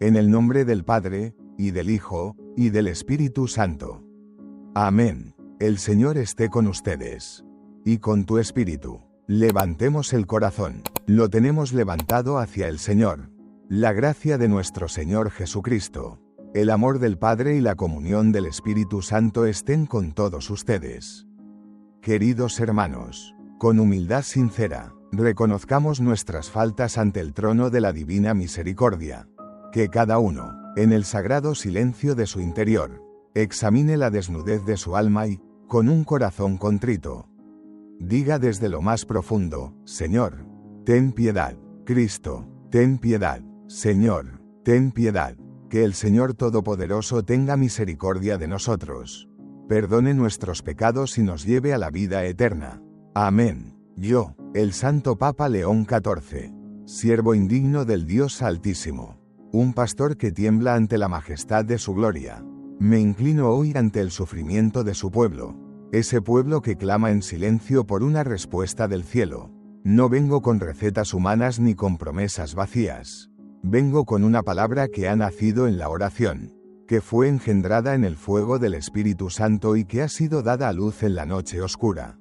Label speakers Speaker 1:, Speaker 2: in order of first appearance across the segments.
Speaker 1: En el nombre del Padre, y del Hijo, y del Espíritu Santo. Amén. El Señor esté con ustedes. Y con tu espíritu. Levantemos el corazón. Lo tenemos levantado hacia el Señor. La gracia de nuestro Señor Jesucristo, el amor del Padre y la comunión del Espíritu Santo estén con todos ustedes. Queridos hermanos, con humildad sincera, reconozcamos nuestras faltas ante el trono de la divina misericordia. Que cada uno, en el sagrado silencio de su interior, examine la desnudez de su alma y, con un corazón contrito, diga desde lo más profundo: Señor, ten piedad. Cristo, ten piedad. Señor, ten piedad. Que el Señor Todopoderoso tenga misericordia de nosotros, perdone nuestros pecados y nos lleve a la vida eterna. Amén. Yo, el Santo Papa León XIV, siervo indigno del Dios Altísimo, un pastor que tiembla ante la majestad de su gloria, me inclino hoy ante el sufrimiento de su pueblo, ese pueblo que clama en silencio por una respuesta del cielo. No vengo con recetas humanas ni con promesas vacías. Vengo con una palabra que ha nacido en la oración, que fue engendrada en el fuego del Espíritu Santo y que ha sido dada a luz en la noche oscura.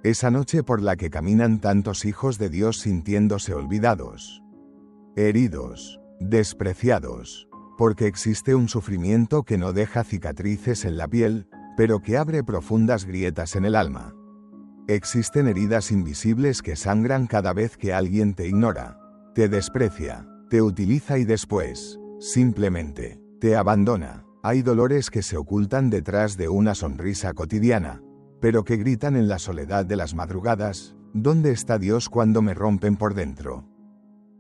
Speaker 1: Esa noche por la que caminan tantos hijos de Dios sintiéndose olvidados, heridos, despreciados, porque existe un sufrimiento que no deja cicatrices en la piel, pero que abre profundas grietas en el alma. Existen heridas invisibles que sangran cada vez que alguien te ignora, te desprecia, te utiliza y después, simplemente, te abandona. Hay dolores que se ocultan detrás de una sonrisa cotidiana, pero que gritan en la soledad de las madrugadas: ¿dónde está Dios cuando me rompen por dentro?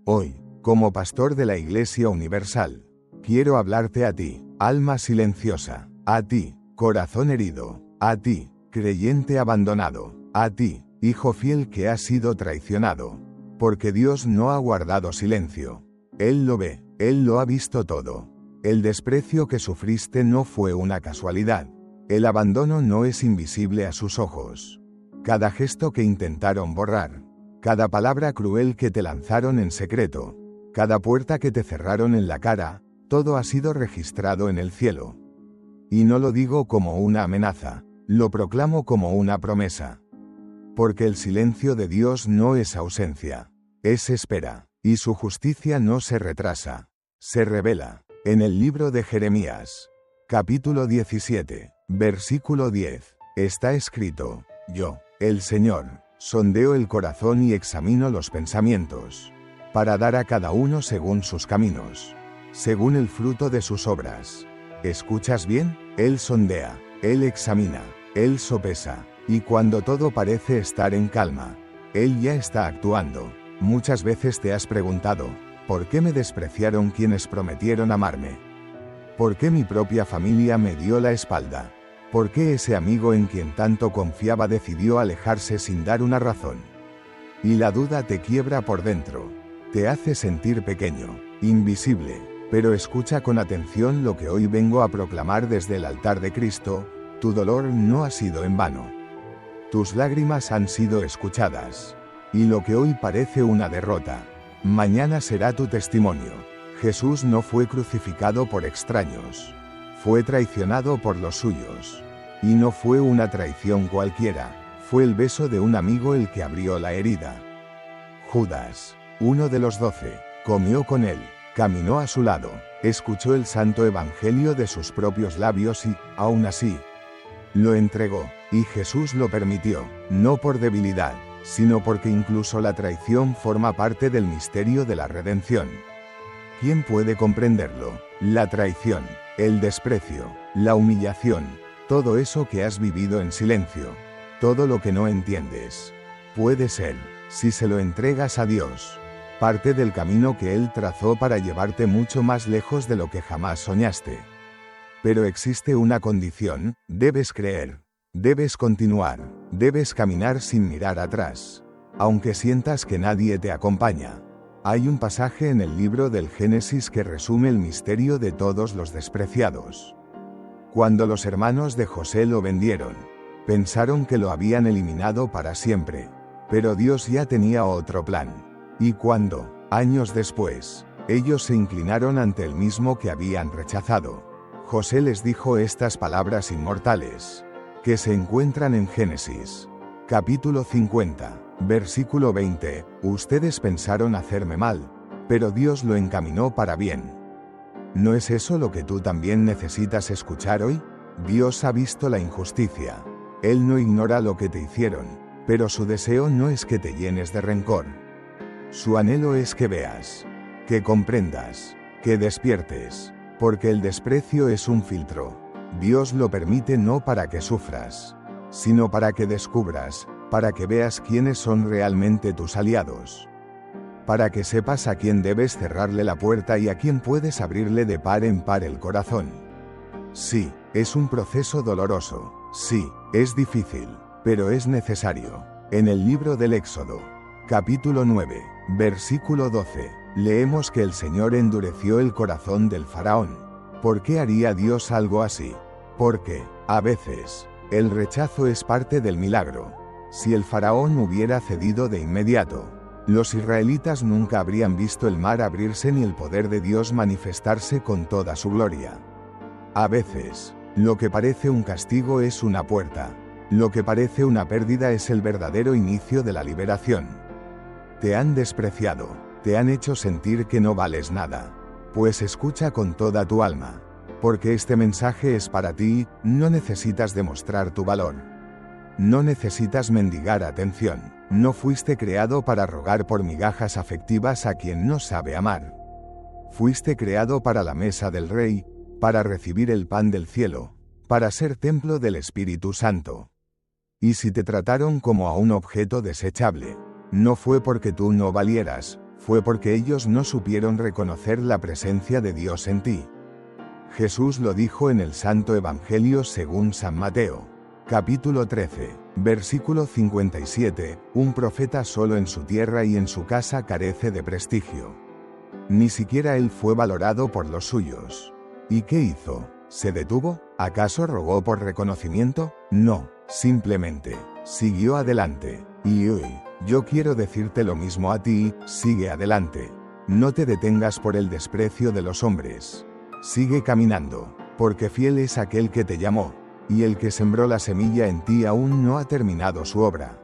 Speaker 1: Hoy, como pastor de la Iglesia Universal, quiero hablarte a ti, alma silenciosa, a ti, corazón herido, a ti, creyente abandonado, a ti, hijo fiel que ha sido traicionado, porque Dios no ha guardado silencio. Él lo ve, Él lo ha visto todo. El desprecio que sufriste no fue una casualidad. El abandono no es invisible a sus ojos. Cada gesto que intentaron borrar, cada palabra cruel que te lanzaron en secreto, cada puerta que te cerraron en la cara, todo ha sido registrado en el cielo. Y no lo digo como una amenaza, lo proclamo como una promesa. Porque el silencio de Dios no es ausencia, es espera, y su justicia no se retrasa, se revela. En el libro de Jeremías, capítulo 17, versículo 10, está escrito: Yo, el Señor, sondeo el corazón y examino los pensamientos, para dar a cada uno según sus caminos, según el fruto de sus obras. ¿Escuchas bien? Él sondea, Él examina, Él sopesa, y cuando todo parece estar en calma, Él ya está actuando. Muchas veces te has preguntado: ¿por qué me despreciaron quienes prometieron amarme? ¿Por qué mi propia familia me dio la espalda? ¿Por qué ese amigo en quien tanto confiaba decidió alejarse sin dar una razón? Y la duda te quiebra por dentro, te hace sentir pequeño, invisible. Pero escucha con atención lo que hoy vengo a proclamar desde el altar de Cristo: tu dolor no ha sido en vano. Tus lágrimas han sido escuchadas. Y lo que hoy parece una derrota, mañana será tu testimonio. Jesús no fue crucificado por extraños. Fue traicionado por los suyos. Y no fue una traición cualquiera, fue el beso de un amigo el que abrió la herida. Judas, uno de los 12, comió con él, caminó a su lado, escuchó el santo evangelio de sus propios labios y, aún así, lo entregó. Y Jesús lo permitió, no por debilidad, sino porque incluso la traición forma parte del misterio de la redención. ¿Quién puede comprenderlo? La traición, el desprecio, la humillación, todo eso que has vivido en silencio, todo lo que no entiendes, puede ser, si se lo entregas a Dios, parte del camino que Él trazó para llevarte mucho más lejos de lo que jamás soñaste. Pero existe una condición: debes creer. Debes continuar, debes caminar sin mirar atrás, aunque sientas que nadie te acompaña. Hay un pasaje en el libro del Génesis que resume el misterio de todos los despreciados. Cuando los hermanos de José lo vendieron, pensaron que lo habían eliminado para siempre, pero Dios ya tenía otro plan. Y cuando, años después, Ellos se inclinaron ante el mismo que habían rechazado. José les dijo estas palabras inmortales, que se encuentran en Génesis, capítulo 50, versículo 20, ustedes pensaron hacerme mal, pero Dios lo encaminó para bien. ¿No es eso lo que tú también necesitas escuchar hoy? Dios ha visto la injusticia. Él no ignora lo que te hicieron, pero su deseo no es que te llenes de rencor. Su anhelo es que veas, que comprendas, que despiertes, porque el desprecio es un filtro. Dios lo permite no para que sufras, sino para que descubras, para que veas quiénes son realmente tus aliados. Para que sepas a quién debes cerrarle la puerta y a quién puedes abrirle de par en par el corazón. Sí, es un proceso doloroso. Sí, es difícil, pero es necesario. En el libro del Éxodo, capítulo 9, versículo 12, leemos que el Señor endureció el corazón del faraón. ¿Por qué haría Dios algo así? Porque, a veces, el rechazo es parte del milagro. Si el faraón hubiera cedido de inmediato, los israelitas nunca habrían visto el mar abrirse ni el poder de Dios manifestarse con toda su gloria. A veces, lo que parece un castigo es una puerta. Lo que parece una pérdida es el verdadero inicio de la liberación. Te han despreciado, te han hecho sentir que no vales nada. Pues escucha con toda tu alma. Porque este mensaje es para ti, no necesitas demostrar tu valor. No necesitas mendigar atención. No fuiste creado para rogar por migajas afectivas a quien no sabe amar. Fuiste creado para la mesa del Rey, para recibir el pan del cielo, para ser templo del Espíritu Santo. Y si te trataron como a un objeto desechable, no fue porque tú no valieras, fue porque ellos no supieron reconocer la presencia de Dios en ti. Jesús lo dijo en el Santo Evangelio según San Mateo, capítulo 13, versículo 57, un profeta solo en su tierra y en su casa carece de prestigio. Ni siquiera él fue valorado por los suyos. ¿Y qué hizo? ¿Se detuvo? ¿Acaso rogó por reconocimiento? No, simplemente, siguió adelante. Y hoy, yo quiero decirte lo mismo a ti, sigue adelante. No te detengas por el desprecio de los hombres. Sigue caminando, porque fiel es aquel que te llamó, y el que sembró la semilla en ti aún no ha terminado su obra.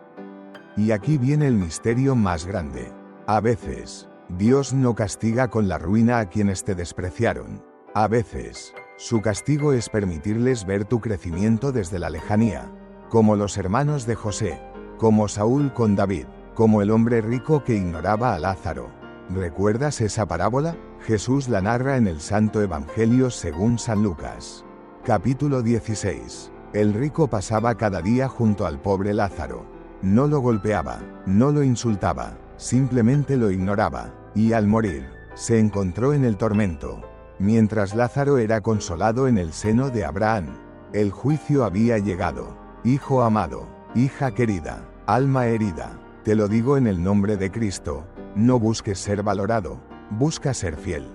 Speaker 1: Y aquí viene el misterio más grande. A veces, Dios no castiga con la ruina a quienes te despreciaron. A veces, su castigo es permitirles ver tu crecimiento desde la lejanía, como los hermanos de José, como Saúl con David, como el hombre rico que ignoraba a Lázaro. ¿Recuerdas esa parábola? Jesús la narra en el Santo Evangelio según San Lucas, capítulo 16. El rico pasaba cada día junto al pobre Lázaro. No lo golpeaba, no lo insultaba, simplemente lo ignoraba, y al morir, se encontró en el tormento. Mientras Lázaro era consolado en el seno de Abraham, el juicio había llegado. Hijo amado, hija querida, alma herida, te lo digo en el nombre de Cristo, no busques ser valorado, busca ser fiel.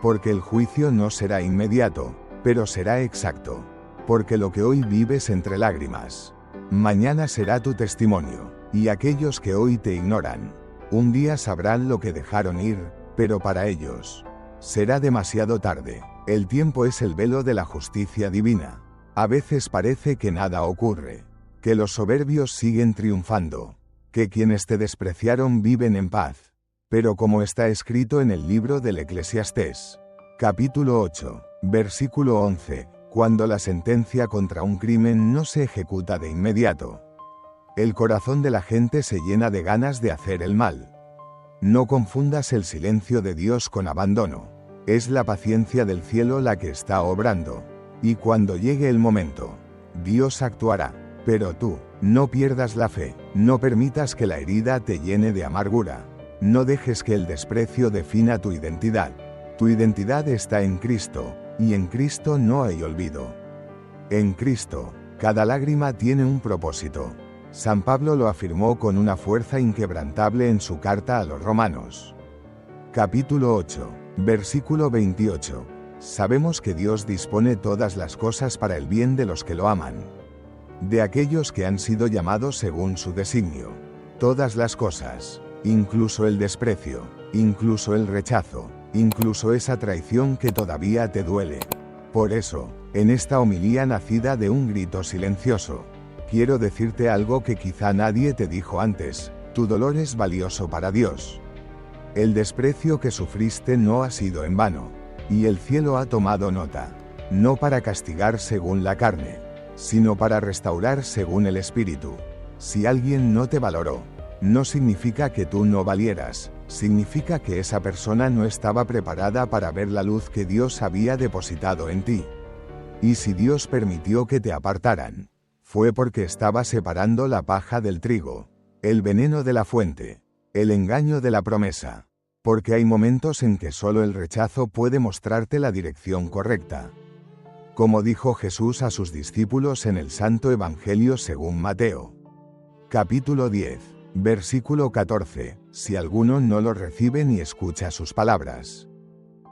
Speaker 1: Porque el juicio no será inmediato, pero será exacto. Porque lo que hoy vives entre lágrimas, mañana será tu testimonio, y aquellos que hoy te ignoran, un día sabrán lo que dejaron ir, pero para ellos será demasiado tarde. El tiempo es el velo de la justicia divina. A veces parece que nada ocurre, que los soberbios siguen triunfando, que quienes te despreciaron viven en paz. Pero como está escrito en el libro del Eclesiastés, capítulo 8, versículo 11, cuando la sentencia contra un crimen no se ejecuta de inmediato, el corazón de la gente se llena de ganas de hacer el mal. No confundas el silencio de Dios con abandono. Es la paciencia del cielo la que está obrando. Y cuando llegue el momento, Dios actuará. Pero tú, no pierdas la fe, no permitas que la herida te llene de amargura. No dejes que el desprecio defina tu identidad. Tu identidad está en Cristo, y en Cristo no hay olvido. En Cristo, cada lágrima tiene un propósito. San Pablo lo afirmó con una fuerza inquebrantable en su carta a los Romanos. Capítulo 8, versículo 28. Sabemos que Dios dispone todas las cosas para el bien de los que lo aman, de aquellos que han sido llamados según su designio. Todas las cosas, incluso el desprecio, incluso el rechazo, incluso esa traición que todavía te duele. Por eso, en esta homilía nacida de un grito silencioso, quiero decirte algo que quizá nadie te dijo antes: tu dolor es valioso para Dios. El desprecio que sufriste no ha sido en vano, y el cielo ha tomado nota, no para castigar según la carne, sino para restaurar según el Espíritu. Si alguien no te valoró, no significa que tú no valieras, significa que esa persona no estaba preparada para ver la luz que Dios había depositado en ti. Y si Dios permitió que te apartaran, fue porque estaba separando la paja del trigo, el veneno de la fuente, el engaño de la promesa. Porque hay momentos en que solo el rechazo puede mostrarte la dirección correcta. Como dijo Jesús a sus discípulos en el Santo Evangelio según Mateo. Capítulo 10, versículo 14, si alguno no lo recibe ni escucha sus palabras.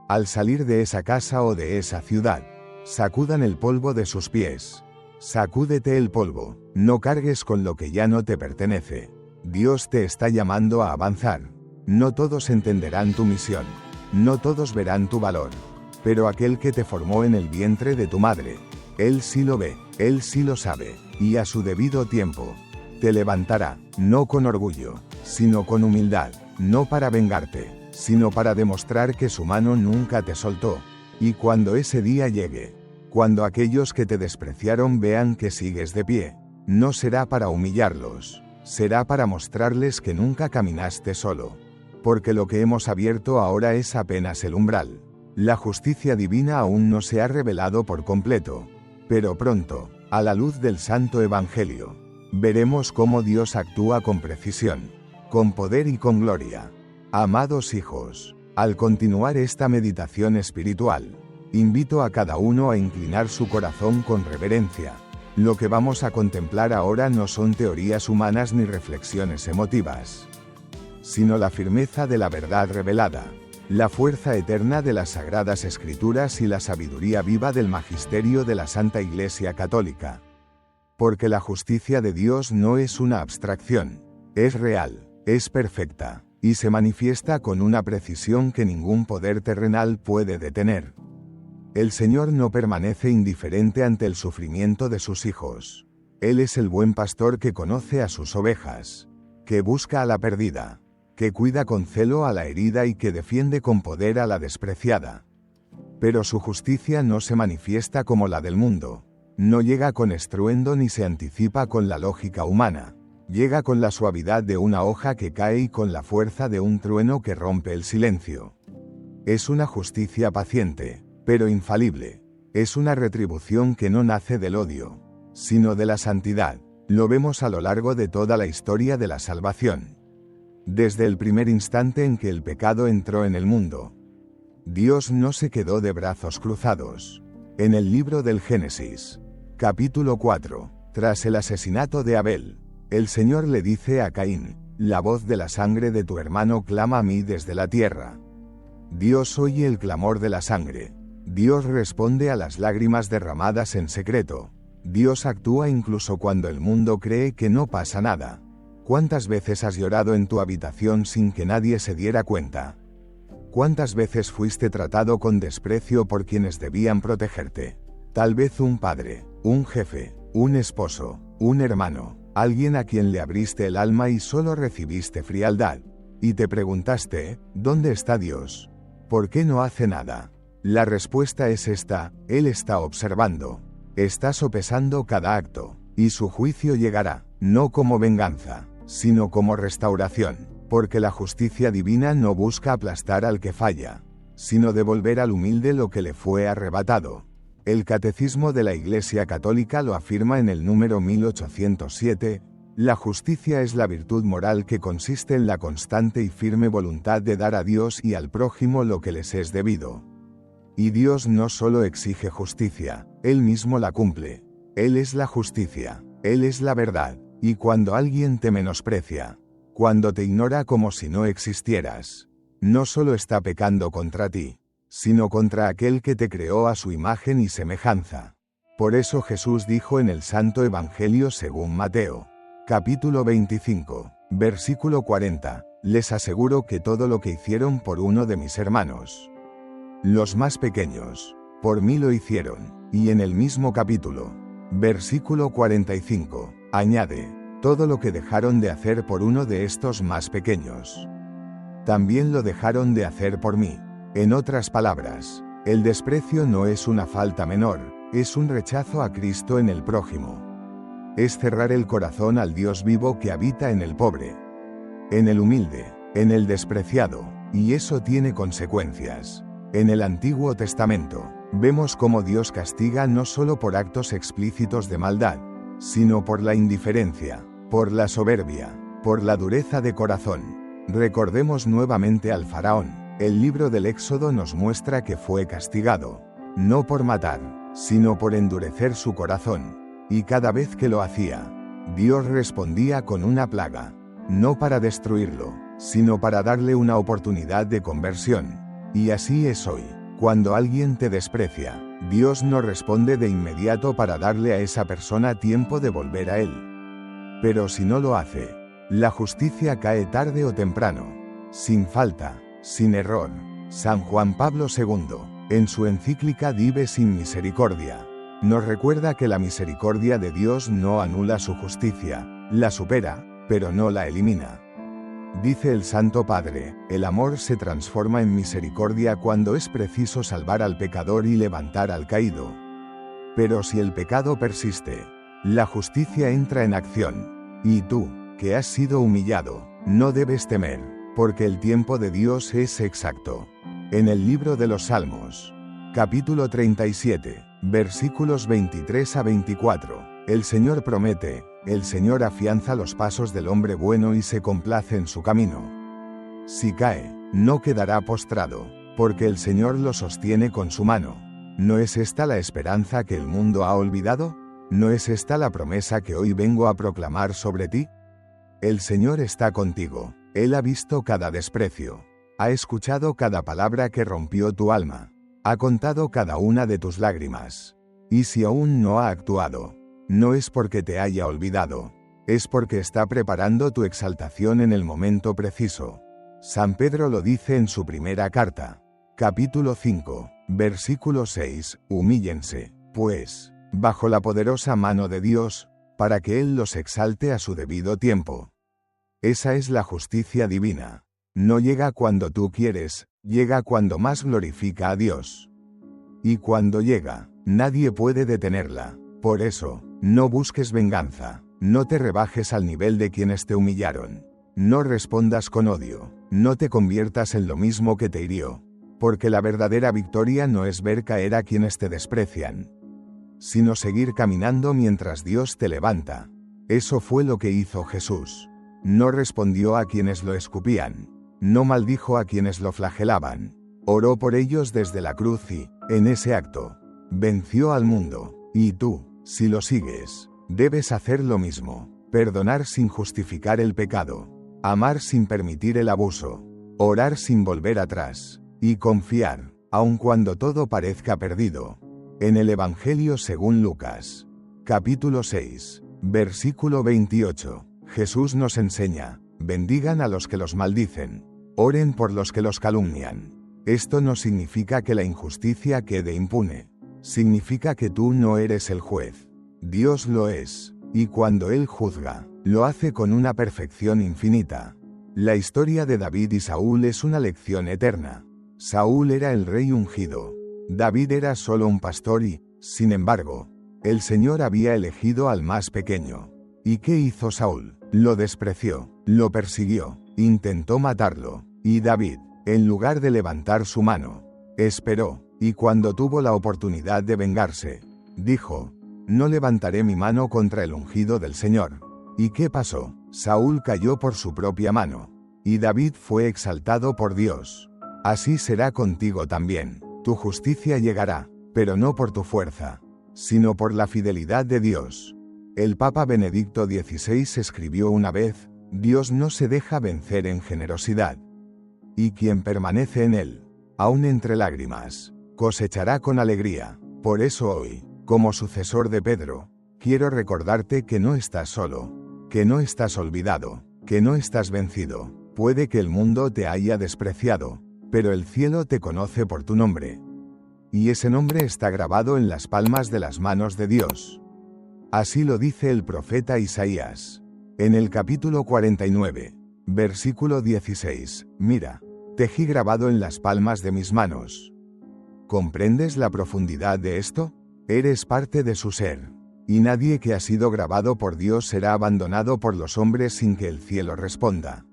Speaker 1: Al salir de esa casa o de esa ciudad, sacudan el polvo de sus pies. Sacúdete el polvo, no cargues con lo que ya no te pertenece. Dios te está llamando a avanzar. No todos entenderán tu misión, no todos verán tu valor, pero aquel que te formó en el vientre de tu madre, Él sí lo ve, Él sí lo sabe, y a su debido tiempo, te levantará, no con orgullo, sino con humildad, no para vengarte, sino para demostrar que su mano nunca te soltó. Y cuando ese día llegue, cuando aquellos que te despreciaron vean que sigues de pie, no será para humillarlos, será para mostrarles que nunca caminaste solo. Porque lo que hemos abierto ahora es apenas el umbral. La justicia divina aún no se ha revelado por completo, pero pronto, a la luz del Santo Evangelio, veremos cómo Dios actúa con precisión, con poder y con gloria. Amados hijos, al continuar esta meditación espiritual, invito a cada uno a inclinar su corazón con reverencia. Lo que vamos a contemplar ahora no son teorías humanas ni reflexiones emotivas, sino la firmeza de la verdad revelada, la fuerza eterna de las Sagradas Escrituras y la sabiduría viva del magisterio de la Santa Iglesia Católica. Porque la justicia de Dios no es una abstracción, es real, es perfecta, y se manifiesta con una precisión que ningún poder terrenal puede detener. El Señor no permanece indiferente ante el sufrimiento de sus hijos. Él es el buen pastor que conoce a sus ovejas, que busca a la perdida, que cuida con celo a la herida y que defiende con poder a la despreciada. Pero su justicia no se manifiesta como la del mundo, no llega con estruendo ni se anticipa con la lógica humana, llega con la suavidad de una hoja que cae y con la fuerza de un trueno que rompe el silencio. Es una justicia paciente, pero infalible, es una retribución que no nace del odio, sino de la santidad. Lo vemos a lo largo de toda la historia de la salvación. Desde el primer instante en que el pecado entró en el mundo, Dios no se quedó de brazos cruzados. En el libro del Génesis, capítulo 4, tras el asesinato de Abel, el Señor le dice a Caín: la voz de la sangre de tu hermano clama a mí desde la tierra. Dios oye el clamor de la sangre. Dios responde a las lágrimas derramadas en secreto. Dios actúa incluso cuando el mundo cree que no pasa nada. ¿Cuántas veces has llorado en tu habitación sin que nadie se diera cuenta? ¿Cuántas veces fuiste tratado con desprecio por quienes debían protegerte? Tal vez un padre, un jefe, un esposo, un hermano, alguien a quien le abriste el alma y solo recibiste frialdad. Y te preguntaste: ¿dónde está Dios? ¿Por qué no hace nada? La respuesta es esta: Él está observando, está sopesando cada acto, y su juicio llegará, no como venganza, sino como restauración, porque la justicia divina no busca aplastar al que falla, sino devolver al humilde lo que le fue arrebatado. El Catecismo de la Iglesia Católica lo afirma en el número 1807, la justicia es la virtud moral que consiste en la constante y firme voluntad de dar a Dios y al prójimo lo que les es debido. Y Dios no solo exige justicia, Él mismo la cumple. Él es la justicia, Él es la verdad. Y cuando alguien te menosprecia, cuando te ignora como si no existieras, no solo está pecando contra ti, sino contra aquel que te creó a su imagen y semejanza. Por eso Jesús dijo en el Santo Evangelio según Mateo, capítulo 25, versículo 40, Les aseguro que todo lo que hicieron por uno de mis hermanos, los más pequeños, por mí lo hicieron. Y en el mismo capítulo, versículo 45, añade, todo lo que dejaron de hacer por uno de estos más pequeños, también lo dejaron de hacer por mí. En otras palabras, el desprecio no es una falta menor, es un rechazo a Cristo en el prójimo. Es cerrar el corazón al Dios vivo que habita en el pobre, en el humilde, en el despreciado, y eso tiene consecuencias. En el Antiguo Testamento, vemos cómo Dios castiga no solo por actos explícitos de maldad, sino por la indiferencia, por la soberbia, por la dureza de corazón. Recordemos nuevamente al faraón. El libro del Éxodo nos muestra que fue castigado, no por matar, sino por endurecer su corazón. Y cada vez que lo hacía, Dios respondía con una plaga, no para destruirlo, sino para darle una oportunidad de conversión. Y así es hoy. Cuando alguien te desprecia, Dios no responde de inmediato para darle a esa persona tiempo de volver a Él. Pero si no lo hace, la justicia cae tarde o temprano, sin falta, sin error. San Juan Pablo II, en su encíclica Dive sin Misericordia, nos recuerda que la misericordia de Dios no anula su justicia, la supera, pero no la elimina. Dice el Santo Padre, el amor se transforma en misericordia cuando es preciso salvar al pecador y levantar al caído. Pero si el pecado persiste, la justicia entra en acción. Y tú, que has sido humillado, no debes temer, porque el tiempo de Dios es exacto. En el libro de los Salmos, capítulo 37, versículos 23 a 24, el Señor promete, el Señor afianza los pasos del hombre bueno y se complace en su camino. Si cae, no quedará postrado, porque el Señor lo sostiene con su mano. ¿No es esta la esperanza que el mundo ha olvidado? ¿No es esta la promesa que hoy vengo a proclamar sobre ti? El Señor está contigo. Él ha visto cada desprecio. Ha escuchado cada palabra que rompió tu alma. Ha contado cada una de tus lágrimas. Y si aún no ha actuado, no es porque te haya olvidado, es porque está preparando tu exaltación en el momento preciso. San Pedro lo dice en su primera carta, capítulo 5, versículo 6, humíllense, pues, bajo la poderosa mano de Dios, para que Él los exalte a su debido tiempo. Esa es la justicia divina. No llega cuando tú quieres, llega cuando más glorifica a Dios. Y cuando llega, nadie puede detenerla. Por eso, no busques venganza, no te rebajes al nivel de quienes te humillaron. No respondas con odio, no te conviertas en lo mismo que te hirió. Porque la verdadera victoria no es ver caer a quienes te desprecian, sino seguir caminando mientras Dios te levanta. Eso fue lo que hizo Jesús. No respondió a quienes lo escupían, no maldijo a quienes lo flagelaban. Oró por ellos desde la cruz y, en ese acto, venció al mundo. Y tú, si lo sigues, debes hacer lo mismo. Perdonar sin justificar el pecado, amar sin permitir el abuso, orar sin volver atrás, y confiar, aun cuando todo parezca perdido. En el Evangelio según Lucas, capítulo 6, versículo 28, Jesús nos enseña, bendigan a los que los maldicen, oren por los que los calumnian. Esto no significa que la injusticia quede impune. Significa que tú no eres el juez. Dios lo es, y cuando Él juzga, lo hace con una perfección infinita. La historia de David y Saúl es una lección eterna. Saúl era el rey ungido. David era solo un pastor y, sin embargo, el Señor había elegido al más pequeño. ¿Y qué hizo Saúl? Lo despreció, lo persiguió, intentó matarlo, y David, en lugar de levantar su mano, esperó. Y cuando tuvo la oportunidad de vengarse, dijo, no levantaré mi mano contra el ungido del Señor. ¿Y qué pasó? Saúl cayó por su propia mano, y David fue exaltado por Dios. Así será contigo también. Tu justicia llegará, pero no por tu fuerza, sino por la fidelidad de Dios. El Papa Benedicto XVI escribió una vez, Dios no se deja vencer en generosidad. Y quien permanece en Él, aun entre lágrimas, cosechará con alegría. Por eso hoy, como sucesor de Pedro, quiero recordarte que no estás solo, que no estás olvidado, que no estás vencido. Puede que el mundo te haya despreciado, pero el cielo te conoce por tu nombre. Y ese nombre está grabado en las palmas de las manos de Dios. Así lo dice el profeta Isaías. En el capítulo 49, versículo 16, mira, tejí grabado en las palmas de mis manos. ¿Comprendes la profundidad de esto? Eres parte de su ser. Y nadie que ha sido grabado por Dios será abandonado por los hombres sin que el cielo responda.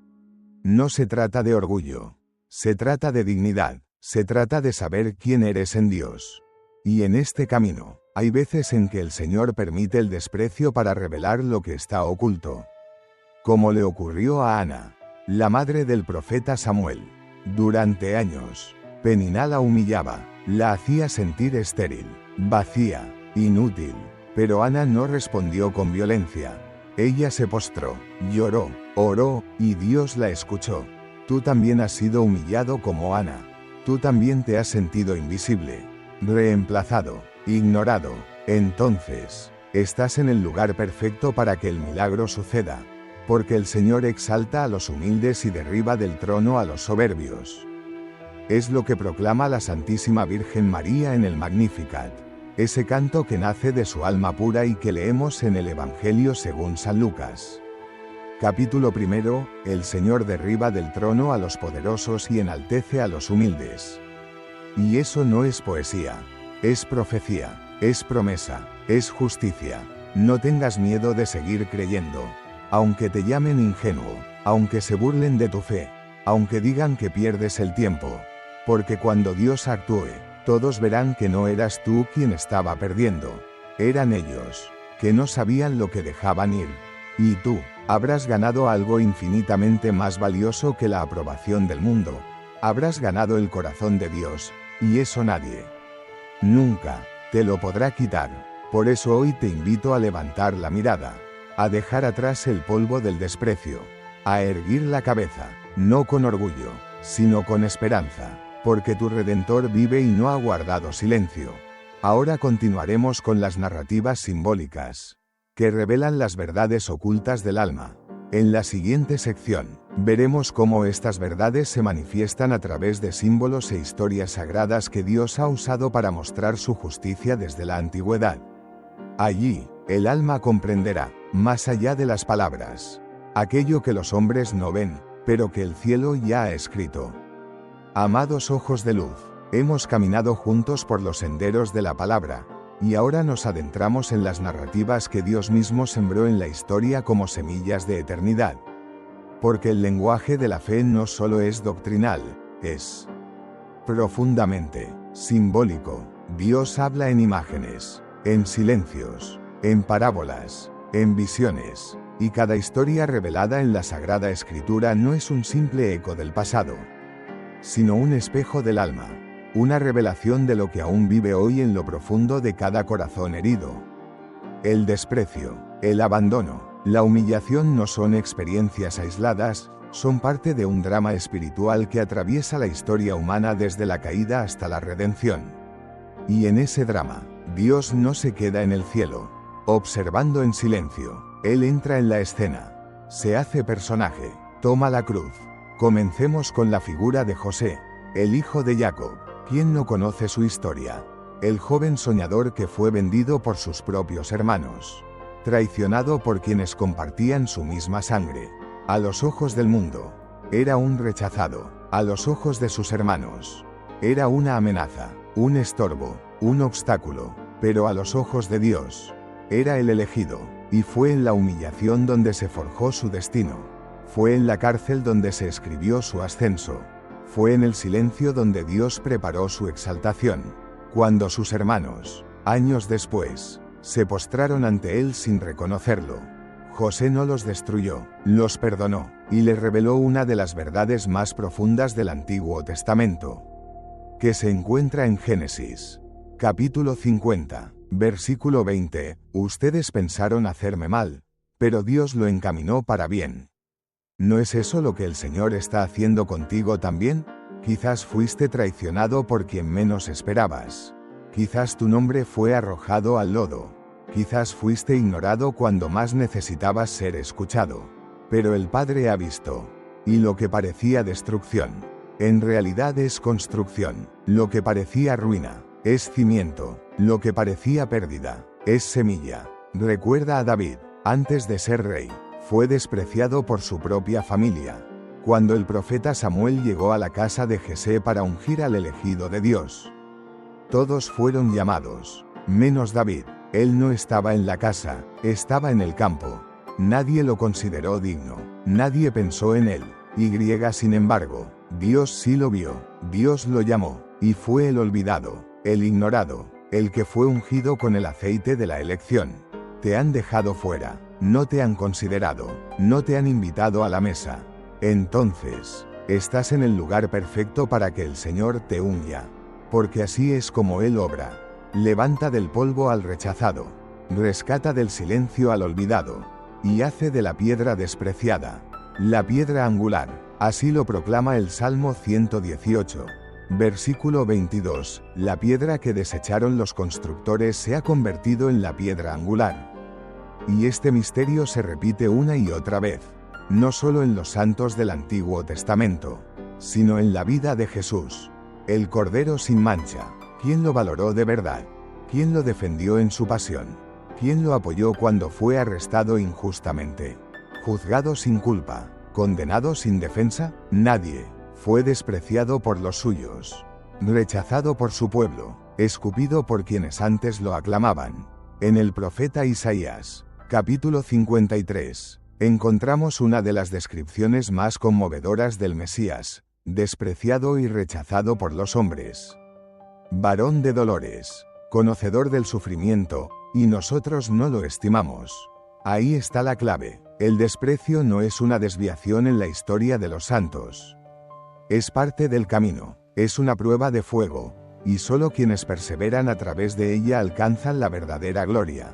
Speaker 1: No se trata de orgullo. Se trata de dignidad. Se trata de saber quién eres en Dios. Y en este camino, hay veces en que el Señor permite el desprecio para revelar lo que está oculto. Como le ocurrió a Ana, la madre del profeta Samuel. Durante años, Peniná la humillaba, la hacía sentir estéril, vacía, inútil. Pero Ana no respondió con violencia. Ella se postró, lloró, oró, y Dios la escuchó. Tú también has sido humillado como Ana. Tú también te has sentido invisible, reemplazado, ignorado. Entonces, estás en el lugar perfecto para que el milagro suceda. Porque el Señor exalta a los humildes y derriba del trono a los soberbios. Es lo que proclama la Santísima Virgen María en el Magnificat. Ese canto que nace de su alma pura y que leemos en el Evangelio según San Lucas. Capítulo 1. El Señor derriba del trono a los poderosos y enaltece a los humildes. Y eso no es poesía, es profecía, es promesa, es justicia. No tengas miedo de seguir creyendo. Aunque te llamen ingenuo, aunque se burlen de tu fe, aunque digan que pierdes el tiempo. Porque cuando Dios actúe, todos verán que no eras tú quien estaba perdiendo. Eran ellos, que no sabían lo que dejaban ir. Y tú, habrás ganado algo infinitamente más valioso que la aprobación del mundo. Habrás ganado el corazón de Dios, y eso nadie nunca te lo podrá quitar. Por eso hoy te invito a levantar la mirada, a dejar atrás el polvo del desprecio, a erguir la cabeza, no con orgullo, sino con esperanza. Porque tu Redentor vive y no ha guardado silencio. Ahora continuaremos con las narrativas simbólicas, que revelan las verdades ocultas del alma. En la siguiente sección, veremos cómo estas verdades se manifiestan a través de símbolos e historias sagradas que Dios ha usado para mostrar su justicia desde la antigüedad. Allí, el alma comprenderá, más allá de las palabras, aquello que los hombres no ven, pero que el cielo ya ha escrito. Amados ojos de luz, hemos caminado juntos por los senderos de la palabra, y ahora nos adentramos en las narrativas que Dios mismo sembró en la historia como semillas de eternidad. Porque el lenguaje de la fe no solo es doctrinal, es profundamente simbólico. Dios habla en imágenes, en silencios, en parábolas, en visiones, y cada historia revelada en la Sagrada Escritura no es un simple eco del pasado, sino un espejo del alma, una revelación de lo que aún vive hoy en lo profundo de cada corazón herido. El desprecio, el abandono, la humillación no son experiencias aisladas, son parte de un drama espiritual que atraviesa la historia humana desde la caída hasta la redención. Y en ese drama, Dios no se queda en el cielo, observando en silencio. Él entra en la escena, se hace personaje, toma la cruz. Comencemos con la figura de José, el hijo de Jacob. ¿Quién no conoce su historia? El joven soñador que fue vendido por sus propios hermanos, traicionado por quienes compartían su misma sangre. A los ojos del mundo, era un rechazado. A los ojos de sus hermanos, era una amenaza, un estorbo, un obstáculo. Pero a los ojos de Dios, era el elegido. Y fue en la humillación donde se forjó su destino. Fue en la cárcel donde se escribió su ascenso. Fue en el silencio donde Dios preparó su exaltación. Cuando sus hermanos, años después, se postraron ante él sin reconocerlo, José no los destruyó, los perdonó, y les reveló una de las verdades más profundas del Antiguo Testamento, que se encuentra en Génesis, capítulo 50, versículo 20. Ustedes pensaron hacerme mal, pero Dios lo encaminó para bien. ¿No es eso lo que el Señor está haciendo contigo también? Quizás fuiste traicionado por quien menos esperabas. Quizás tu nombre fue arrojado al lodo. Quizás fuiste ignorado cuando más necesitabas ser escuchado. Pero el Padre ha visto, y lo que parecía destrucción, en realidad es construcción. Lo que parecía ruina, es cimiento. Lo que parecía pérdida, es semilla. Recuerda a David, antes de ser rey, fue despreciado por su propia familia. Cuando el profeta Samuel llegó a la casa de Jesé para ungir al elegido de Dios, todos fueron llamados, menos David. Él no estaba en la casa, estaba en el campo. Nadie lo consideró digno, nadie pensó en él. Sin embargo, Dios sí lo vio, Dios lo llamó, y fue el olvidado, el ignorado, el que fue ungido con el aceite de la elección. Te han dejado fuera, no te han considerado, no te han invitado a la mesa. Entonces, estás en el lugar perfecto para que el Señor te unja. Porque así es como Él obra. Levanta del polvo al rechazado, rescata del silencio al olvidado, y hace de la piedra despreciada la piedra angular. Así lo proclama el Salmo 118. Versículo 22. La piedra que desecharon los constructores se ha convertido en la piedra angular. Y este misterio se repite una y otra vez, no solo en los santos del Antiguo Testamento, sino en la vida de Jesús, el Cordero sin mancha. ¿Quién lo valoró de verdad? ¿Quién lo defendió en su pasión? ¿Quién lo apoyó cuando fue arrestado injustamente? Juzgado sin culpa, condenado sin defensa, nadie. Fue despreciado por los suyos, rechazado por su pueblo, escupido por quienes antes lo aclamaban. En el profeta Isaías, capítulo 53, encontramos una de las descripciones más conmovedoras del Mesías, despreciado y rechazado por los hombres. Varón de dolores, conocedor del sufrimiento, y nosotros no lo estimamos. Ahí está la clave. El desprecio no es una desviación en la historia de los santos. Es parte del camino, es una prueba de fuego, y solo quienes perseveran a través de ella alcanzan la verdadera gloria.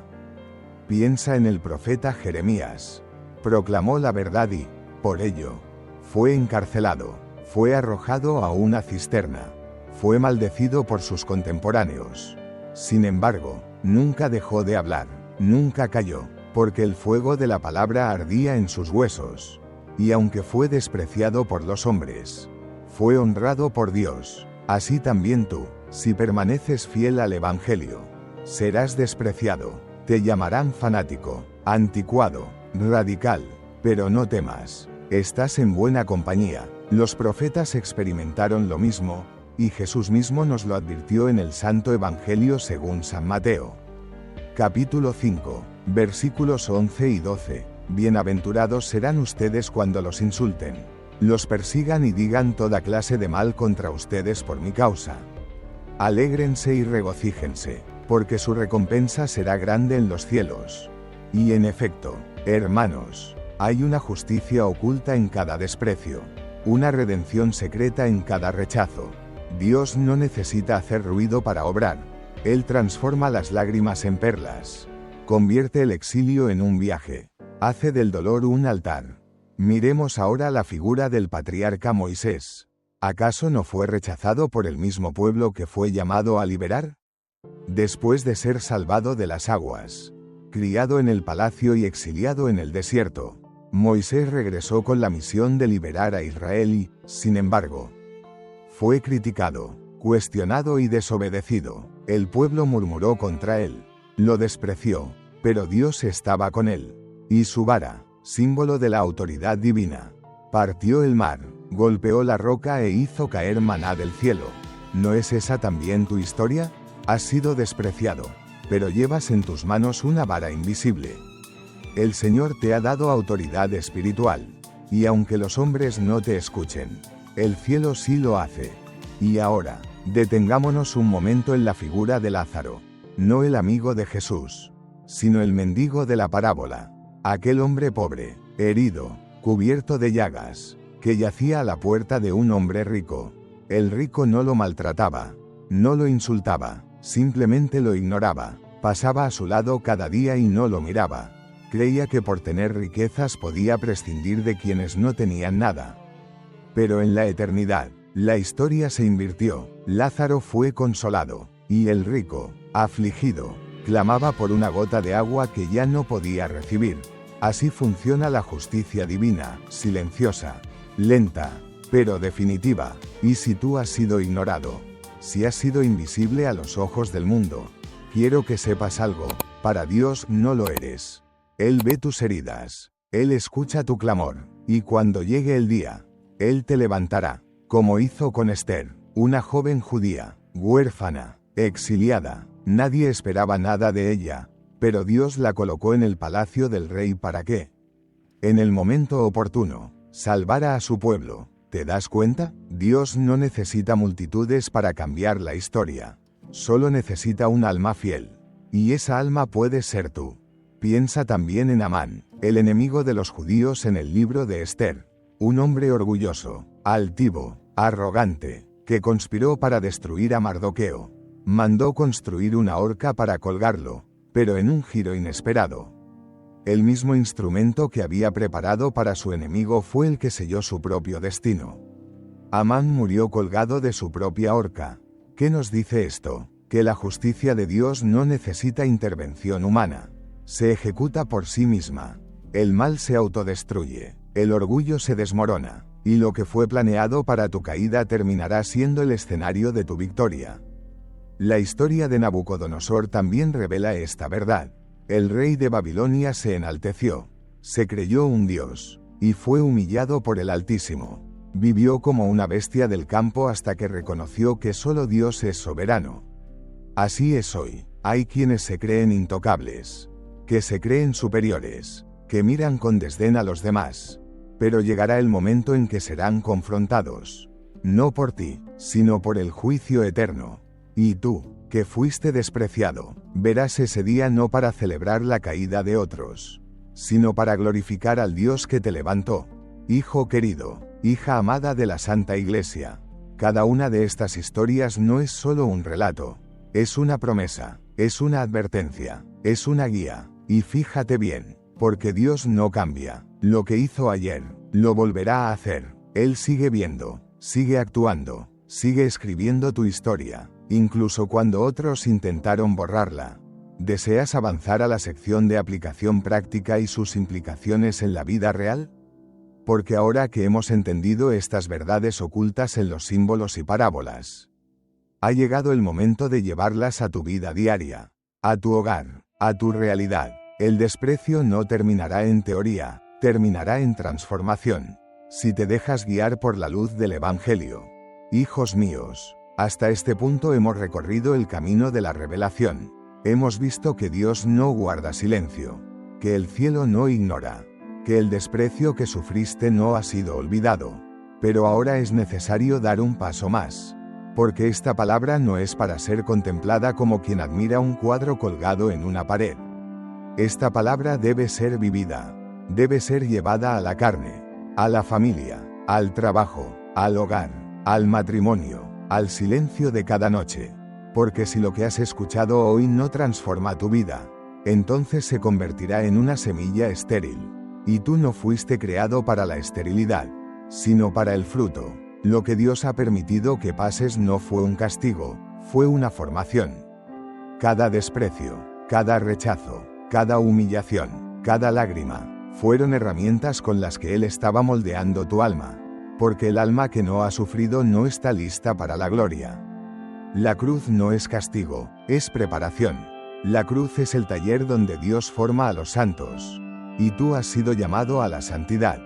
Speaker 1: Piensa en el profeta Jeremías. Proclamó la verdad y, por ello, fue encarcelado, fue arrojado a una cisterna, fue maldecido por sus contemporáneos. Sin embargo, nunca dejó de hablar, nunca calló, porque el fuego de la palabra ardía en sus huesos. Y aunque fue despreciado por los hombres, fue honrado por Dios. Así también tú, si permaneces fiel al Evangelio, serás despreciado. Te llamarán fanático, anticuado, radical, pero no temas. Estás en buena compañía. Los profetas experimentaron lo mismo, y Jesús mismo nos lo advirtió en el Santo Evangelio según San Mateo. Capítulo 5, versículos 11 y 12. Bienaventurados serán ustedes cuando los insulten, los persigan y digan toda clase de mal contra ustedes por mi causa. Alégrense y regocíjense, porque su recompensa será grande en los cielos. Y en efecto, hermanos, hay una justicia oculta en cada desprecio, una redención secreta en cada rechazo. Dios no necesita hacer ruido para obrar. Él transforma las lágrimas en perlas, convierte el exilio en un viaje, hace del dolor un altar. Miremos ahora la figura del patriarca Moisés. ¿Acaso no fue rechazado por el mismo pueblo que fue llamado a liberar? Después de ser salvado de las aguas, criado en el palacio y exiliado en el desierto, Moisés regresó con la misión de liberar a Israel y, sin embargo, fue criticado, cuestionado y desobedecido. El pueblo murmuró contra él, lo despreció, pero Dios estaba con él. Y su vara, símbolo de la autoridad divina, partió el mar, golpeó la roca e hizo caer maná del cielo. ¿No es esa también tu historia? Has sido despreciado, pero llevas en tus manos una vara invisible. El Señor te ha dado autoridad espiritual, y aunque los hombres no te escuchen, el cielo sí lo hace. Y ahora, detengámonos un momento en la figura de Lázaro, no el amigo de Jesús, sino el mendigo de la parábola, aquel hombre pobre, herido, cubierto de llagas, que yacía a la puerta de un hombre rico. El rico no lo maltrataba, no lo insultaba, simplemente lo ignoraba, pasaba a su lado cada día y no lo miraba. Creía que por tener riquezas podía prescindir de quienes no tenían nada. Pero en la eternidad, la historia se invirtió. Lázaro fue consolado, y el rico, afligido, clamaba por una gota de agua que ya no podía recibir. Así funciona la justicia divina, silenciosa, lenta, pero definitiva. Y si tú has sido ignorado, si has sido invisible a los ojos del mundo, quiero que sepas algo, para Dios no lo eres. Él ve tus heridas, Él escucha tu clamor, y cuando llegue el día, Él te levantará, como hizo con Esther, una joven judía, huérfana, exiliada. Nadie esperaba nada de ella, pero Dios la colocó en el palacio del rey para que, en el momento oportuno, salvara a su pueblo. ¿Te das cuenta? Dios no necesita multitudes para cambiar la historia. Solo necesita un alma fiel. Y esa alma puede ser tú. Piensa también en Amán, el enemigo de los judíos en el libro de Esther. Un hombre orgulloso, altivo, arrogante, que conspiró para destruir a Mardoqueo. Mandó construir una horca para colgarlo, pero en un giro inesperado. El mismo instrumento que había preparado para su enemigo fue el que selló su propio destino. Amán murió colgado de su propia horca. ¿Qué nos dice esto? Que la justicia de Dios no necesita intervención humana. Se ejecuta por sí misma. El mal se autodestruye, el orgullo se desmorona, y lo que fue planeado para tu caída terminará siendo el escenario de tu victoria. La historia de Nabucodonosor también revela esta verdad. El rey de Babilonia se enalteció, se creyó un dios, y fue humillado por el Altísimo. Vivió como una bestia del campo hasta que reconoció que solo Dios es soberano. Así es hoy. Hay quienes se creen intocables, que se creen superiores, que miran con desdén a los demás. Pero llegará el momento en que serán confrontados, no por ti, sino por el juicio eterno. Y tú, que fuiste despreciado, verás ese día no para celebrar la caída de otros, sino para glorificar al Dios que te levantó. Hijo querido, hija amada de la Santa Iglesia, cada una de estas historias no es solo un relato, es una promesa, es una advertencia, es una guía, y fíjate bien, porque Dios no cambia. Lo que hizo ayer, lo volverá a hacer. Él sigue viendo, sigue actuando, sigue escribiendo tu historia, incluso cuando otros intentaron borrarla. ¿Deseas avanzar a la sección de aplicación práctica y sus implicaciones en la vida real? Porque ahora que hemos entendido estas verdades ocultas en los símbolos y parábolas, ha llegado el momento de llevarlas a tu vida diaria, a tu hogar, a tu realidad. El desprecio no terminará en teoría, terminará en transformación, si te dejas guiar por la luz del Evangelio. Hijos míos, hasta este punto hemos recorrido el camino de la revelación. Hemos visto que Dios no guarda silencio, que el cielo no ignora, que el desprecio que sufriste no ha sido olvidado. Pero ahora es necesario dar un paso más, porque esta palabra no es para ser contemplada como quien admira un cuadro colgado en una pared. Esta palabra debe ser vivida, debe ser llevada a la carne, a la familia, al trabajo, al hogar, al matrimonio, al silencio de cada noche. Porque si lo que has escuchado hoy no transforma tu vida, entonces se convertirá en una semilla estéril. Y tú no fuiste creado para la esterilidad, sino para el fruto. Lo que Dios ha permitido que pases no fue un castigo, fue una formación. Cada desprecio, cada rechazo, cada humillación, cada lágrima, fueron herramientas con las que Él estaba moldeando tu alma. Porque el alma que no ha sufrido no está lista para la gloria. La cruz no es castigo, es preparación. La cruz es el taller donde Dios forma a los santos. Y tú has sido llamado a la santidad.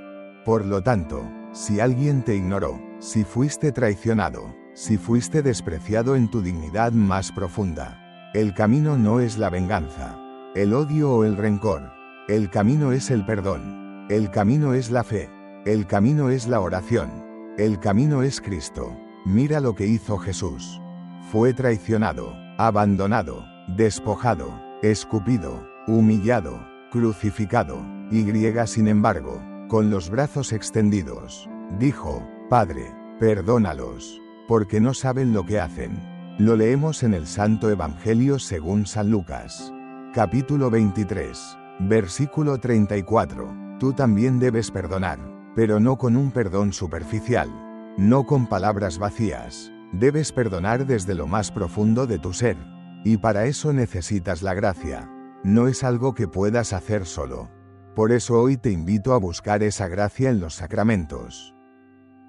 Speaker 1: Por lo tanto, si alguien te ignoró, si fuiste traicionado, si fuiste despreciado en tu dignidad más profunda, el camino no es la venganza, el odio o el rencor. El camino es el perdón. El camino es la fe. El camino es la oración. El camino es Cristo. Mira lo que hizo Jesús. Fue traicionado, abandonado, despojado, escupido, humillado, crucificado. Y sin embargo, con los brazos extendidos, dijo: Padre, perdónalos, porque no saben lo que hacen. Lo leemos en el Santo Evangelio según San Lucas, capítulo 23, versículo 34. Tú también debes perdonar, pero no con un perdón superficial, no con palabras vacías. Debes perdonar desde lo más profundo de tu ser, y para eso necesitas la gracia. No es algo que puedas hacer solo. Por eso hoy te invito a buscar esa gracia en los sacramentos.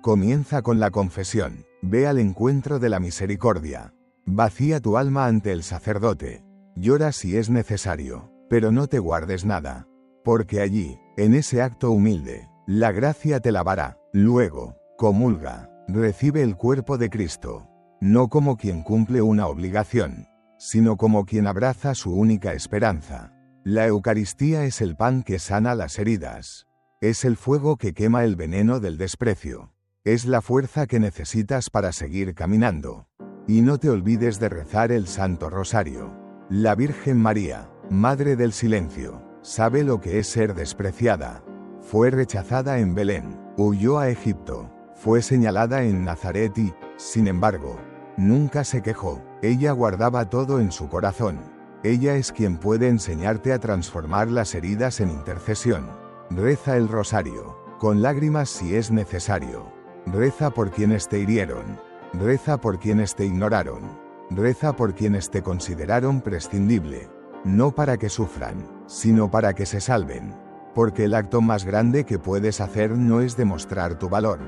Speaker 1: Comienza con la confesión. Ve al encuentro de la misericordia. Vacía tu alma ante el sacerdote. Llora si es necesario, pero no te guardes nada. Porque allí, en ese acto humilde, la gracia te lavará. Luego, comulga. Recibe el cuerpo de Cristo. No como quien cumple una obligación, sino como quien abraza su única esperanza. La Eucaristía es el pan que sana las heridas. Es el fuego que quema el veneno del desprecio. Es la fuerza que necesitas para seguir caminando. Y no te olvides de rezar el Santo Rosario. La Virgen María, Madre del Silencio, sabe lo que es ser despreciada. Fue rechazada en Belén, huyó a Egipto, fue señalada en Nazaret y, sin embargo, nunca se quejó. Ella guardaba todo en su corazón. Ella es quien puede enseñarte a transformar las heridas en intercesión. Reza el rosario, con lágrimas si es necesario. Reza por quienes te hirieron. Reza por quienes te ignoraron. Reza por quienes te consideraron prescindible. No para que sufran, sino para que se salven. Porque el acto más grande que puedes hacer no es demostrar tu valor,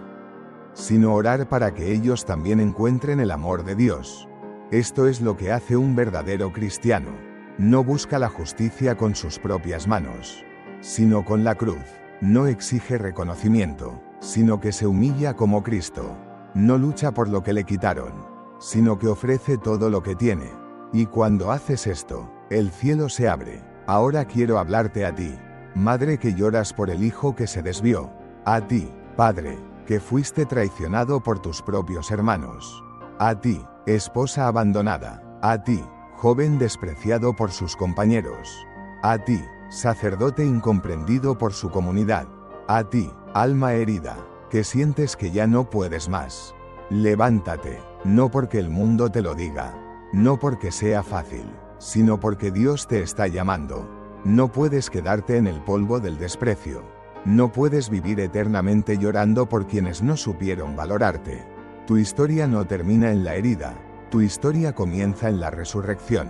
Speaker 1: sino orar para que ellos también encuentren el amor de Dios. Esto es lo que hace un verdadero cristiano. No busca la justicia con sus propias manos, sino con la cruz. No exige reconocimiento, sino que se humilla como Cristo. No lucha por lo que le quitaron, sino que ofrece todo lo que tiene. Y cuando haces esto, el cielo se abre. Ahora quiero hablarte a ti, madre que lloras por el hijo que se desvió. A ti, padre, que fuiste traicionado por tus propios hermanos. A ti, esposa abandonada. A ti, joven despreciado por sus compañeros. A ti, sacerdote incomprendido por su comunidad. A ti, alma herida, que sientes que ya no puedes más. Levántate, no porque el mundo te lo diga, no porque sea fácil, sino porque Dios te está llamando. No puedes quedarte en el polvo del desprecio. No puedes vivir eternamente llorando por quienes no supieron valorarte. Tu historia no termina en la herida, tu historia comienza en la resurrección.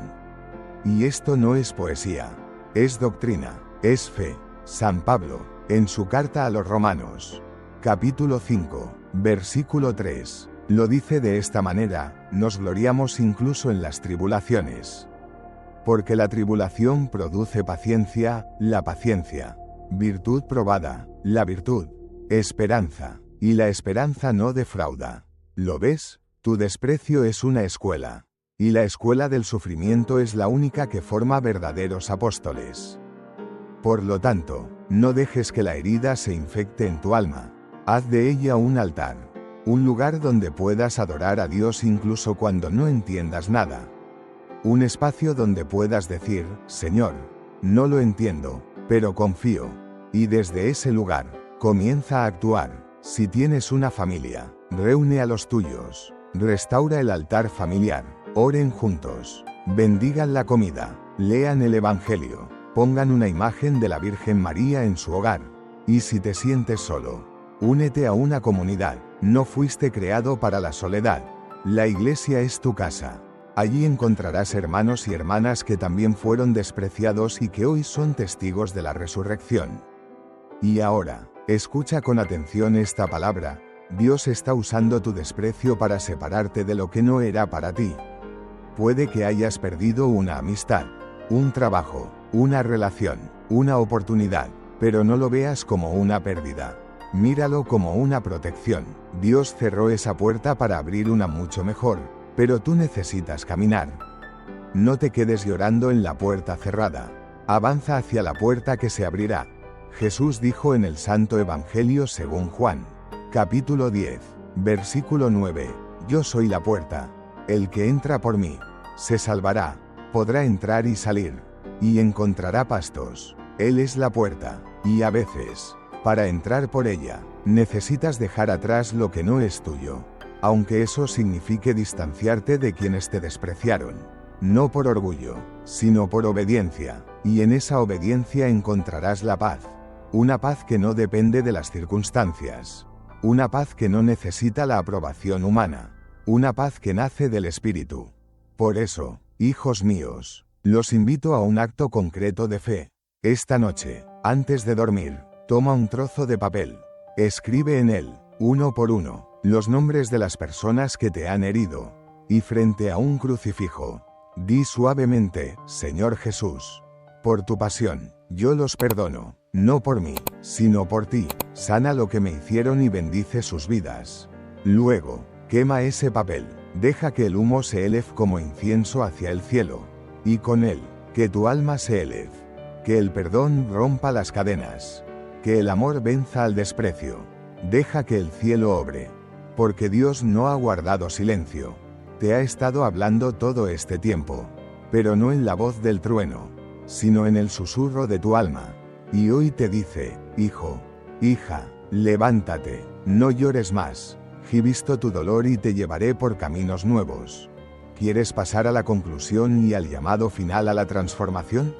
Speaker 1: Y esto no es poesía, es doctrina, es fe. San Pablo, en su carta a los Romanos, capítulo 5, versículo 3, lo dice de esta manera: nos gloriamos incluso en las tribulaciones. Porque la tribulación produce paciencia, la paciencia, virtud probada, la virtud, esperanza, y la esperanza no defrauda. ¿Lo ves? Tu desprecio es una escuela, y la escuela del sufrimiento es la única que forma verdaderos apóstoles. Por lo tanto, no dejes que la herida se infecte en tu alma. Haz de ella un altar, un lugar donde puedas adorar a Dios incluso cuando no entiendas nada. Un espacio donde puedas decir: Señor, no lo entiendo, pero confío. Y desde ese lugar, comienza a actuar. Si tienes una familia, reúne a los tuyos. Restaura el altar familiar. Oren juntos. Bendigan la comida. Lean el Evangelio. Pongan una imagen de la Virgen María en su hogar. Y si te sientes solo, únete a una comunidad. No fuiste creado para la soledad. La iglesia es tu casa. Allí encontrarás hermanos y hermanas que también fueron despreciados y que hoy son testigos de la resurrección. Y ahora, escucha con atención esta palabra: Dios está usando tu desprecio para separarte de lo que no era para ti. Puede que hayas perdido una amistad, un trabajo, una relación, una oportunidad, pero no lo veas como una pérdida. Míralo como una protección. Dios cerró esa puerta para abrir una mucho mejor, pero tú necesitas caminar. No te quedes llorando en la puerta cerrada. Avanza hacia la puerta que se abrirá. Jesús dijo en el Santo Evangelio según Juan, capítulo 10, versículo 9: Yo soy la puerta. El que entra por mí, se salvará, podrá entrar y salir, y encontrará pastos. Él es la puerta, y a veces, para entrar por ella, necesitas dejar atrás lo que no es tuyo, aunque eso signifique distanciarte de quienes te despreciaron. No por orgullo, sino por obediencia, y en esa obediencia encontrarás la paz. Una paz que no depende de las circunstancias. Una paz que no necesita la aprobación humana. Una paz que nace del Espíritu. Por eso, hijos míos, los invito a un acto concreto de fe. Esta noche, antes de dormir, toma un trozo de papel. Escribe en él: uno por uno, los nombres de las personas que te han herido. Y frente a un crucifijo, di suavemente: Señor Jesús, por tu pasión, yo los perdono, no por mí, sino por ti. Sana lo que me hicieron y bendice sus vidas. Luego, quema ese papel, deja que el humo se eleve como incienso hacia el cielo. Y con él, que tu alma se eleve. Que el perdón rompa las cadenas. Que el amor venza al desprecio. Deja que el cielo obre. Porque Dios no ha guardado silencio. Te ha estado hablando todo este tiempo. Pero no en la voz del trueno, sino en el susurro de tu alma. Y hoy te dice: hijo, hija, levántate, no llores más. He visto tu dolor y te llevaré por caminos nuevos. ¿Quieres pasar a la conclusión y al llamado final a la transformación?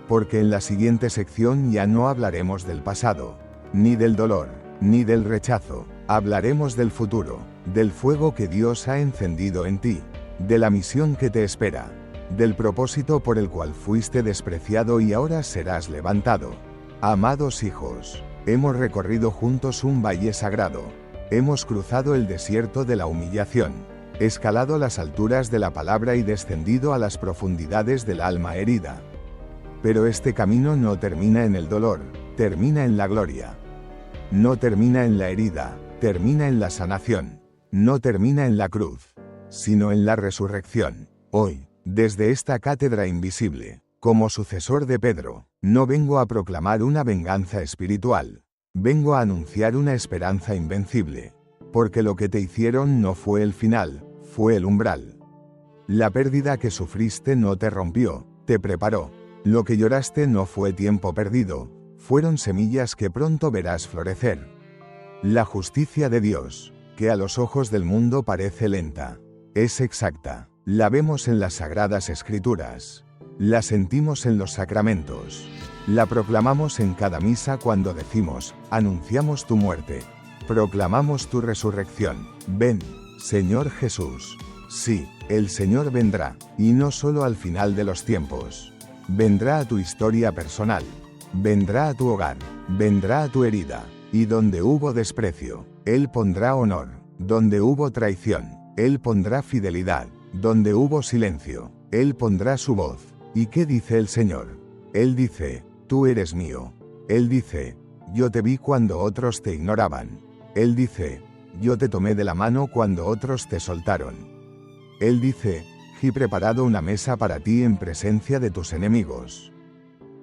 Speaker 1: Porque en la siguiente sección ya no hablaremos del pasado, ni del dolor, ni del rechazo. Hablaremos del futuro, del fuego que Dios ha encendido en ti, de la misión que te espera, del propósito por el cual fuiste despreciado y ahora serás levantado. Amados hijos, hemos recorrido juntos un valle sagrado. Hemos cruzado el desierto de la humillación, escalado las alturas de la palabra y descendido a las profundidades del alma herida. Pero este camino no termina en el dolor, termina en la gloria. No termina en la herida, termina en la sanación. No termina en la cruz, sino en la resurrección. Hoy, desde esta cátedra invisible, como sucesor de Pedro, no vengo a proclamar una venganza espiritual. Vengo a anunciar una esperanza invencible. Porque lo que te hicieron no fue el final, fue el umbral. La pérdida que sufriste no te rompió, te preparó. Lo que lloraste no fue tiempo perdido, fueron semillas que pronto verás florecer. La justicia de Dios, que a los ojos del mundo parece lenta, es exacta. La vemos en las sagradas escrituras. La sentimos en los sacramentos. La proclamamos en cada misa cuando decimos: anunciamos tu muerte, proclamamos tu resurrección. Ven, Señor Jesús. Sí, el Señor vendrá, y no solo al final de los tiempos. Vendrá a tu historia personal, vendrá a tu hogar, vendrá a tu herida, y donde hubo desprecio, Él pondrá honor. Donde hubo traición, Él pondrá fidelidad. Donde hubo silencio, Él pondrá su voz. ¿Y qué dice el Señor? Él dice: tú eres mío. Él dice: yo te vi cuando otros te ignoraban. Él dice: yo te tomé de la mano cuando otros te soltaron. Él dice: he preparado una mesa para ti en presencia de tus enemigos.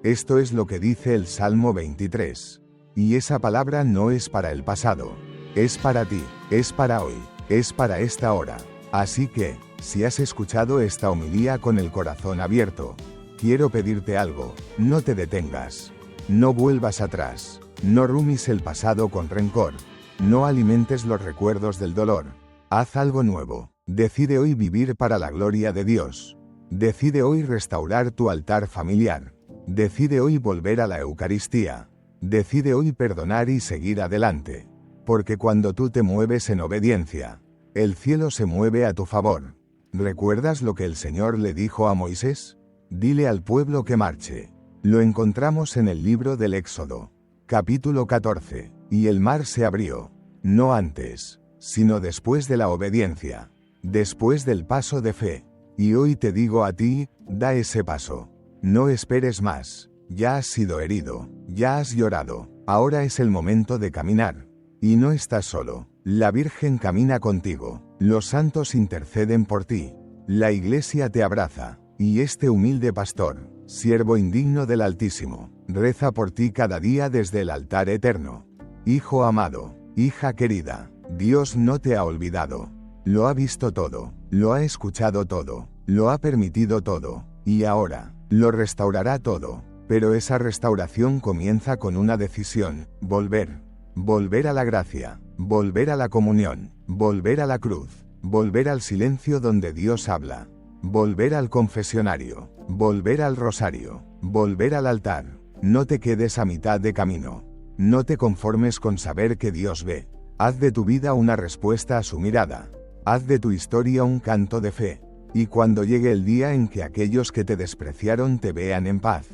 Speaker 1: Esto es lo que dice el Salmo 23. Y esa palabra no es para el pasado. Es para ti, es para hoy, es para esta hora. Así que, si has escuchado esta homilía con el corazón abierto, quiero pedirte algo: no te detengas. No vuelvas atrás. No rumies el pasado con rencor. No alimentes los recuerdos del dolor. Haz algo nuevo. Decide hoy vivir para la gloria de Dios. Decide hoy restaurar tu altar familiar. Decide hoy volver a la Eucaristía. Decide hoy perdonar y seguir adelante. Porque cuando tú te mueves en obediencia, el cielo se mueve a tu favor. ¿Recuerdas lo que el Señor le dijo a Moisés? Dile al pueblo que marche. Lo encontramos en el libro del Éxodo, capítulo 14. Y el mar se abrió, no antes, sino después de la obediencia, después del paso de fe. Y hoy te digo a ti: da ese paso. No esperes más. Ya has sido herido, ya has llorado, ahora es el momento de caminar. Y no estás solo. La Virgen camina contigo, los santos interceden por ti, la Iglesia te abraza, y este humilde pastor, siervo indigno del Altísimo, reza por ti cada día desde el altar eterno. Hijo amado, hija querida, Dios no te ha olvidado. Lo ha visto todo, lo ha escuchado todo, lo ha permitido todo, y ahora, lo restaurará todo. Pero esa restauración comienza con una decisión: volver. Volver a la gracia, volver a la comunión, volver a la cruz, volver al silencio donde Dios habla, volver al confesionario, volver al rosario, volver al altar. No te quedes a mitad de camino. No te conformes con saber que Dios ve. Haz de tu vida una respuesta a su mirada. Haz de tu historia un canto de fe. Y cuando llegue el día en que aquellos que te despreciaron te vean en paz,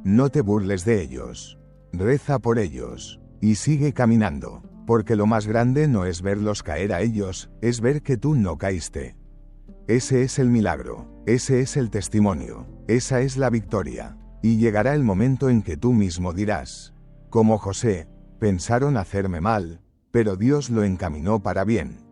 Speaker 1: no te burles de ellos. Reza por ellos. Y sigue caminando, Porque lo más grande no es verlos caer a ellos, es ver que tú no caíste. Ese es el milagro, ese es el testimonio, esa es la victoria. Y llegará el momento en que tú mismo dirás, como José, pensaron hacerme mal, pero Dios lo encaminó para bien.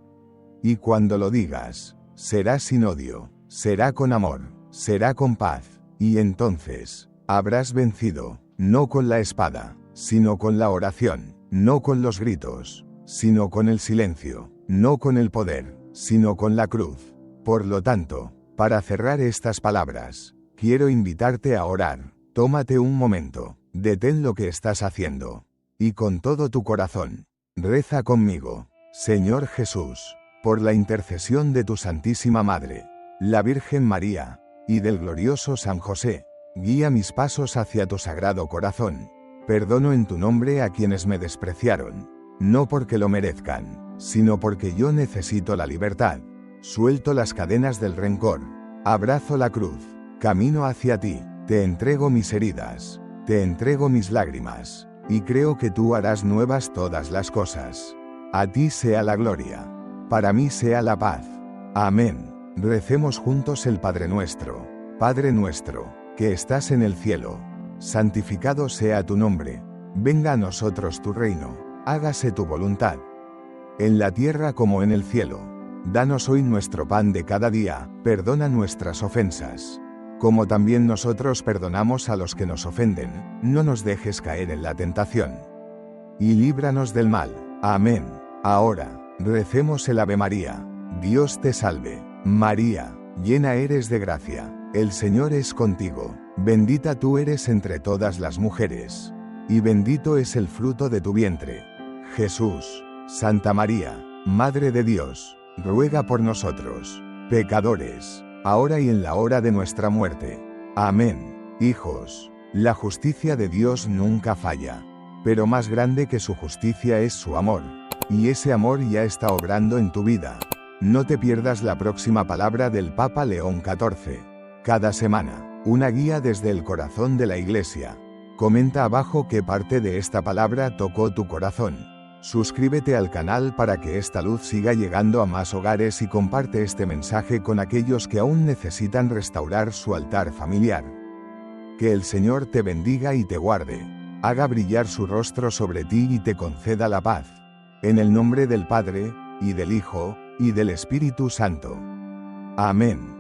Speaker 1: Y cuando lo digas, será sin odio, será con amor, será con paz, y entonces, habrás vencido, no con la espada, sino con la oración, no con los gritos, sino con el silencio, no con el poder, sino con la cruz. Por lo tanto, para cerrar estas palabras, quiero invitarte a orar. Tómate un momento, detén lo que estás haciendo, y con todo tu corazón, reza conmigo. Señor Jesús, por la intercesión de tu Santísima Madre, la Virgen María, y del glorioso San José, guía mis pasos hacia tu Sagrado Corazón. Perdono en tu nombre a quienes me despreciaron, no porque lo merezcan, sino porque yo necesito la libertad. Suelto las cadenas del rencor, abrazo la cruz, camino hacia ti, te entrego mis heridas, te entrego mis lágrimas, y creo que tú harás nuevas todas las cosas. A ti sea la gloria, para mí sea la paz. Amén. Recemos juntos el Padre Nuestro. Padre nuestro, que estás en el cielo, santificado sea tu nombre, venga a nosotros tu reino, hágase tu voluntad, en la tierra como en el cielo. Danos hoy nuestro pan de cada día, perdona nuestras ofensas, como también nosotros perdonamos a los que nos ofenden, no nos dejes caer en la tentación, y líbranos del mal. Amén. Ahora, recemos el Ave María. Dios te salve, María, llena eres de gracia, el Señor es contigo, bendita tú eres entre todas las mujeres, y bendito es el fruto de tu vientre, Jesús. Santa María, Madre de Dios, ruega por nosotros, pecadores, ahora y en la hora de nuestra muerte. Amén. Hijos, la justicia de Dios nunca falla, pero más grande que su justicia es su amor, y ese amor ya está obrando en tu vida. No te pierdas la próxima palabra del Papa León XIV. Cada semana, una guía desde el corazón de la Iglesia. Comenta abajo qué parte de esta palabra tocó tu corazón. Suscríbete al canal para que esta luz siga llegando a más hogares y comparte este mensaje con aquellos que aún necesitan restaurar su altar familiar. Que el Señor te bendiga y te guarde, haga brillar su rostro sobre ti y te conceda la paz. En el nombre del Padre, y del Hijo, y del Espíritu Santo. Amén.